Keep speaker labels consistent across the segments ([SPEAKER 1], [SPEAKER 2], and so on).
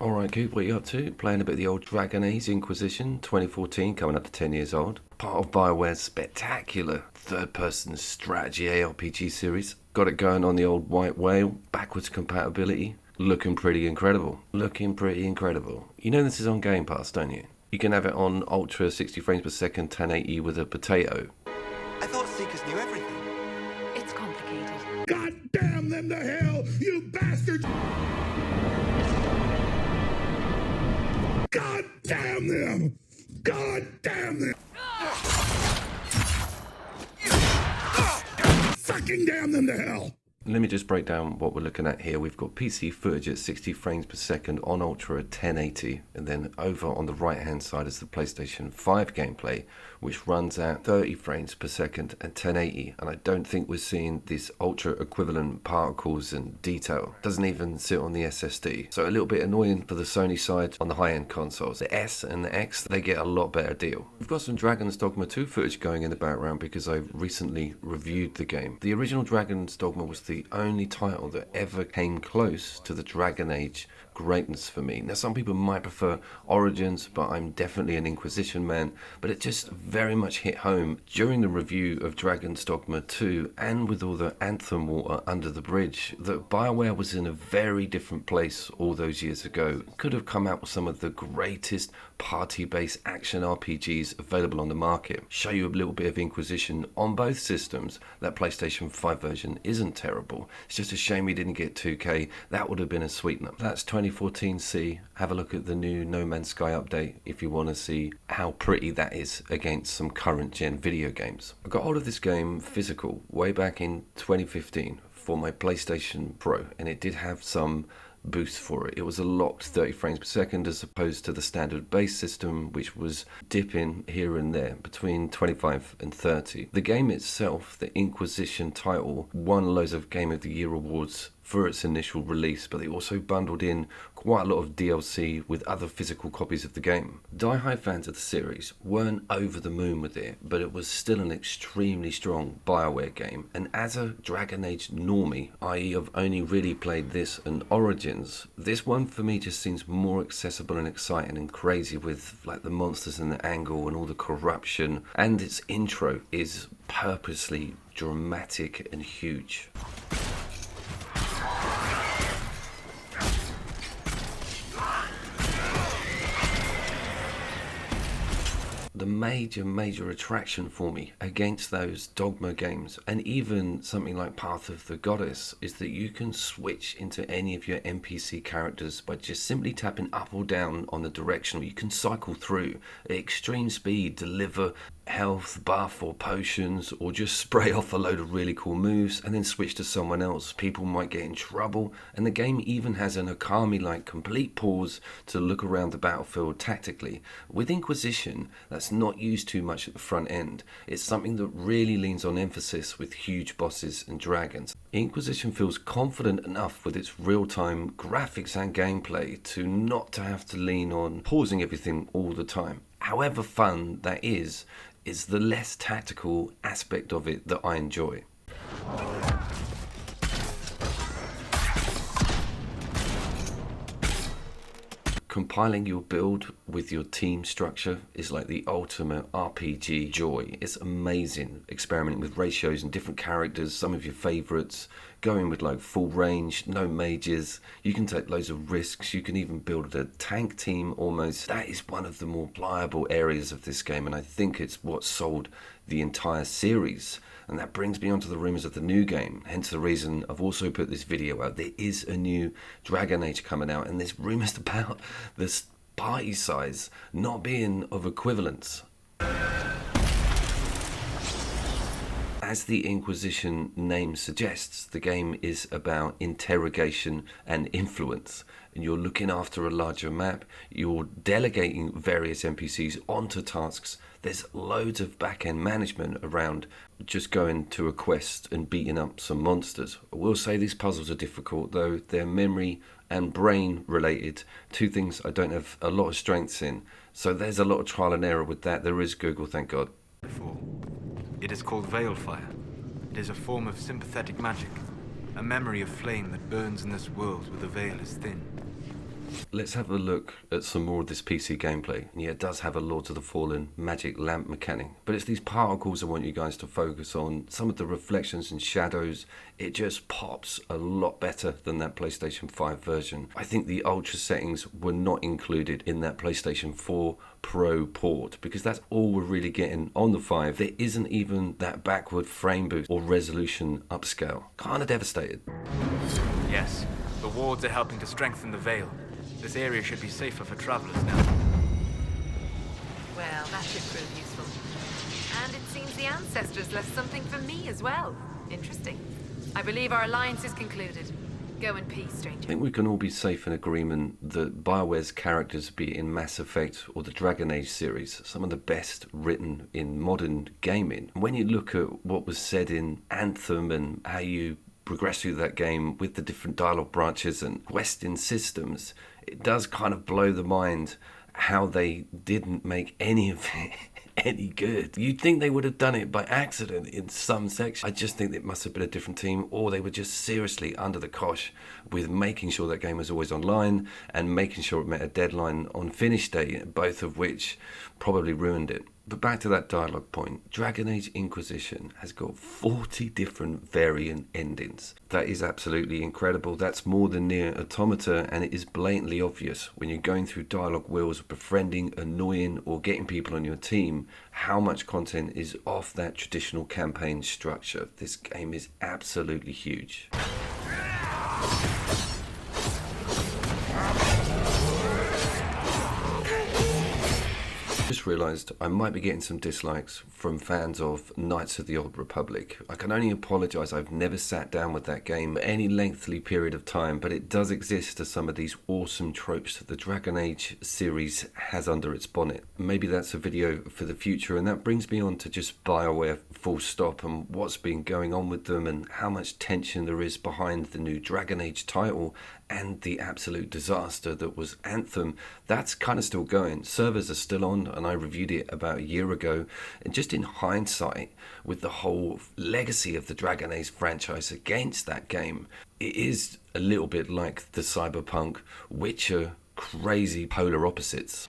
[SPEAKER 1] Alright, Coop, what are you up to? Playing a bit of the old Dragon Age Inquisition 2014, coming up to 10 years old. Part of BioWare's spectacular third-person strategy ARPG series. Got it going on the old White Whale, backwards compatibility. Looking pretty incredible. You know this is on Game Pass, don't you? You can have it on Ultra 60 frames per second, 1080 with a potato.
[SPEAKER 2] I thought Seekers knew everything.
[SPEAKER 3] It's complicated.
[SPEAKER 4] God damn them to hell, you bastards! God damn them! God damn them! Fucking damn them to hell!
[SPEAKER 1] Let me just break down what we're looking at here. We've got PC footage at 60 frames per second on Ultra at 1080, and then over on the right hand side is the PlayStation 5 gameplay, which runs at 30 frames per second and 1080, and I don't think we're seeing this Ultra equivalent particles and detail. Doesn't even sit on the SSD, so a little bit annoying for the Sony side on the high-end consoles. The S and the X, they get a lot better deal. We've got some Dragon's Dogma 2 footage going in the background because I recently reviewed the game. The original Dragon's Dogma was the only title that ever came close to the Dragon Age greatness for me. Now, some people might prefer Origins, but I'm definitely an Inquisition man, but it just very much hit home during the review of Dragon's Dogma 2 and with all the Anthem water under the bridge that BioWare was in a very different place all those years ago. Could have come out with some of the greatest party-based action RPGs available on the market. Show you a little bit of Inquisition on both systems. That PlayStation 5 version isn't terrible. It's just a shame we didn't get 2K. That would have been a sweetener. That's 2014 C. Have a look at the new No Man's Sky update if you want to see how pretty that is against some current gen video games. I got hold of this game physical way back in 2015 for my PlayStation Pro, and it did have some boost for it. It was a locked 30 frames per second as opposed to the standard base system, which was dipping here and there between 25 and 30. The game itself, the Inquisition title, won loads of Game of the Year awards for its initial release, but they also bundled in quite a lot of DLC with other physical copies of the game. Die-hard fans of the series weren't over the moon with it, but it was still an extremely strong BioWare game, and as a Dragon Age normie, i.e. I've only really played this and Origins, this one for me just seems more accessible and exciting and crazy with like the monsters and the angle and all the corruption, and its intro is purposely dramatic and huge. The major attraction for me against those Dogma games, and even something like Path of the Goddess, is that you can switch into any of your NPC characters by just simply tapping up or down on the directional. You can cycle through at extreme speed, deliver health, buff or potions, or just spray off a load of really cool moves and then switch to someone else. People might get in trouble, and the game even has an Okami-like complete pause to look around the battlefield tactically. With Inquisition, that's not used too much at the front end. It's something that really leans on emphasis with huge bosses and dragons. Inquisition feels confident enough with its real-time graphics and gameplay to not to have to lean on pausing everything all the time. However fun that is the less tactical aspect of it that I enjoy. Compiling your build with your team structure is like the ultimate RPG joy. It's amazing experimenting with ratios and different characters, some of your favorites, going with like full range, no mages. You can take loads of risks. You can even build a tank team almost. That is one of the more pliable areas of this game, and I think it's what sold the entire series. And that brings me on to the rumours of the new game, hence the reason I've also put this video out. There is a new Dragon Age coming out, and there's rumours about the party size not being of equivalence. As the Inquisition name suggests, the game is about interrogation and influence, and you're looking after a larger map, you're delegating various NPCs onto tasks. There's loads of back-end management around just going to a quest and beating up some monsters. I will say these puzzles are difficult, though. They're memory and brain related, two things I don't have a lot of strengths in, so there's a lot of trial and error with that. There is Google, thank God.
[SPEAKER 5] It is called Veilfire. It is a form of sympathetic magic, a memory of flame that burns in this world where the veil is thin.
[SPEAKER 1] Let's have a look at some more of this PC gameplay. And yeah, it does have a Lords of the Fallen magic lamp mechanic, but it's these particles I want you guys to focus on. Some of the reflections and shadows, it just pops a lot better than that PlayStation 5 version. I think the ultra settings were not included in that PlayStation 4 Pro port, because that's all we're really getting on the 5. There isn't even that backward frame boost or resolution upscale. Kind of devastated.
[SPEAKER 5] Yes, the wards are helping to strengthen the veil. This area should be safer for travelers now.
[SPEAKER 3] Well, that should prove useful. And it seems the ancestors left something for me as well. Interesting. I believe our alliance is concluded. Go in peace,
[SPEAKER 1] I
[SPEAKER 3] stranger.
[SPEAKER 1] think we can all be safe in agreement that BioWare's characters, be it in Mass Effect or the Dragon Age series, some of the best written in modern gaming. When you look at what was said in Anthem and how you progress through that game with the different dialogue branches and questing systems, it does kind of blow the mind how they didn't make any of it any good. You'd think they would have done it by accident in some section. I just think it must have been a different team, or they were just seriously under the cosh with making sure that game was always online and making sure it met a deadline on finish date, both of which probably ruined it. But back to that dialogue point, Dragon Age Inquisition has got 40 different variant endings. That is absolutely incredible. That's more than Nier Automata, and it is blatantly obvious when you're going through dialogue wheels, befriending, annoying, or getting people on your team, how much content is off that traditional campaign structure. This game is absolutely huge. Just realised I might be getting some dislikes from fans of Knights of the Old Republic. I can only apologise, I've never sat down with that game any lengthy period of time, but it does exist as some of these awesome tropes that the Dragon Age series has under its bonnet. Maybe that's a video for the future, and that brings me on to just BioWare full stop and what's been going on with them and how much tension there is behind the new Dragon Age title and the absolute disaster that was Anthem. That's kind of still going. Servers are still on, and I reviewed it about a year ago. And just in hindsight, with the whole legacy of the Dragon Age franchise against that game, it is a little bit like the Cyberpunk Witcher crazy polar opposites.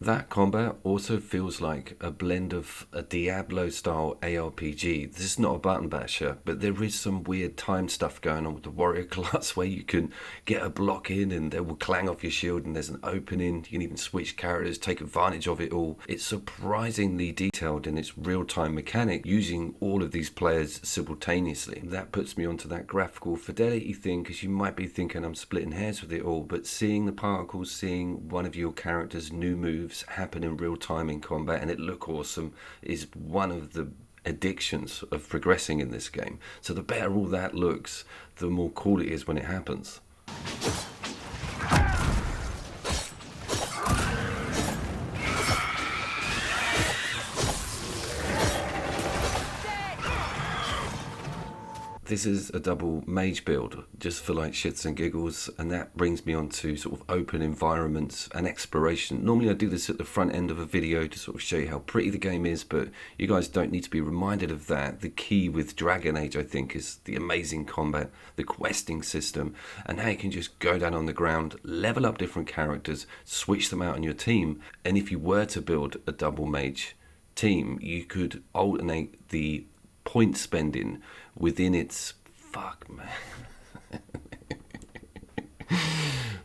[SPEAKER 1] That combat also feels like a blend of a Diablo-style ARPG. This is not a button basher, but there is some weird time stuff going on with the warrior class where you can get a block in and they will clang off your shield and there's an opening. You can even switch characters, take advantage of it all. It's surprisingly detailed in its real-time mechanic, using all of these players simultaneously. That puts me onto that graphical fidelity thing, because you might be thinking I'm splitting hairs with it all, but seeing the particles, seeing one of your character's new moves happen in real time in combat and it look awesome is one of the addictions of progressing in this game. So the better all that looks, the more cool it is when it happens. This is a double mage build, just for like shits and giggles, and that brings me on to sort of open environments and exploration. Normally I do this at the front end of a video to sort of show you how pretty the game is, but you guys don't need to be reminded of that. The key with Dragon Age, I think, is the amazing combat, the questing system, and how you can just go down on the ground, level up different characters, switch them out on your team, and if you were to build a double mage team, you could alternate the point spending within its fuck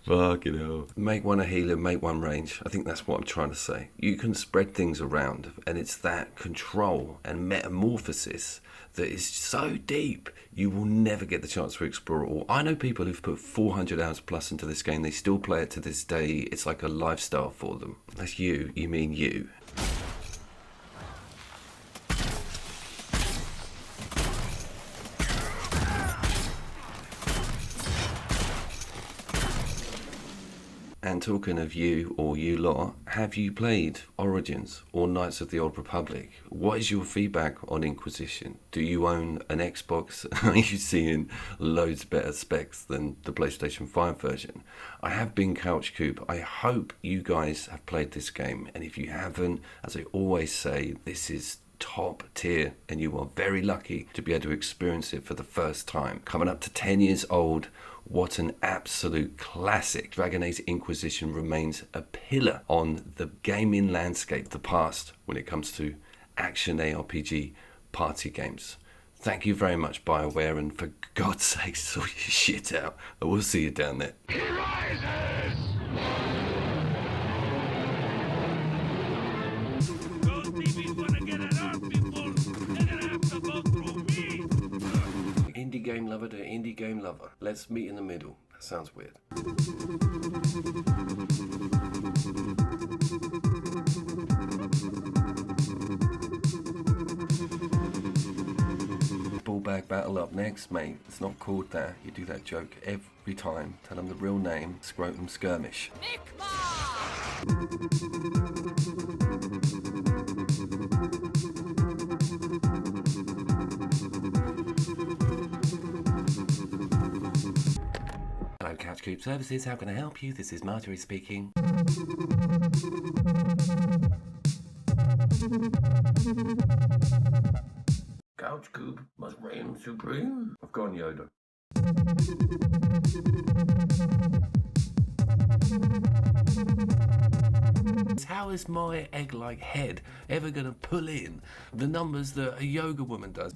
[SPEAKER 1] fucking hell. Make one a healer, make one range. I think that's what I'm trying to say. You can spread things around, and it's that control and metamorphosis that is so deep you will never get the chance to explore it all. I know people who've put 400 hours plus into this game. They still play it to this day. It's like a lifestyle for them. That's you mean you. And talking of you or you lot, have you played Origins or Knights of the Old Republic? What is your feedback on Inquisition? Do you own an Xbox? Are you seeing loads better specs than the PlayStation 5 version? I have been Couch Coop. I hope you guys have played this game. And if you haven't, as I always say, this is top tier, and you are very lucky to be able to experience it for the first time. Coming up to 10 years old, what an absolute classic. Dragon Age Inquisition remains a pillar on the gaming landscape of the past when it comes to action ARPG party games. Thank you very much, BioWare, and for God's sake, sort your shit out. I will see you down there.
[SPEAKER 4] He rises!
[SPEAKER 6] Those DBs wanna get at our people. They're gonna have to go through me.
[SPEAKER 1] Indie game lover to indie game lover. Let's meet in the middle. That sounds weird. Ballbag battle up next, mate. It's not called that. You do that joke every time. Tell them the real name, Scrotum Skirmish. Hello, Couch Coop Services. How can I help you? This is Marjorie speaking. Couch Coop must reign supreme. I've gone Yoda. How is my egg-like head ever gonna pull in the numbers that a yoga woman does?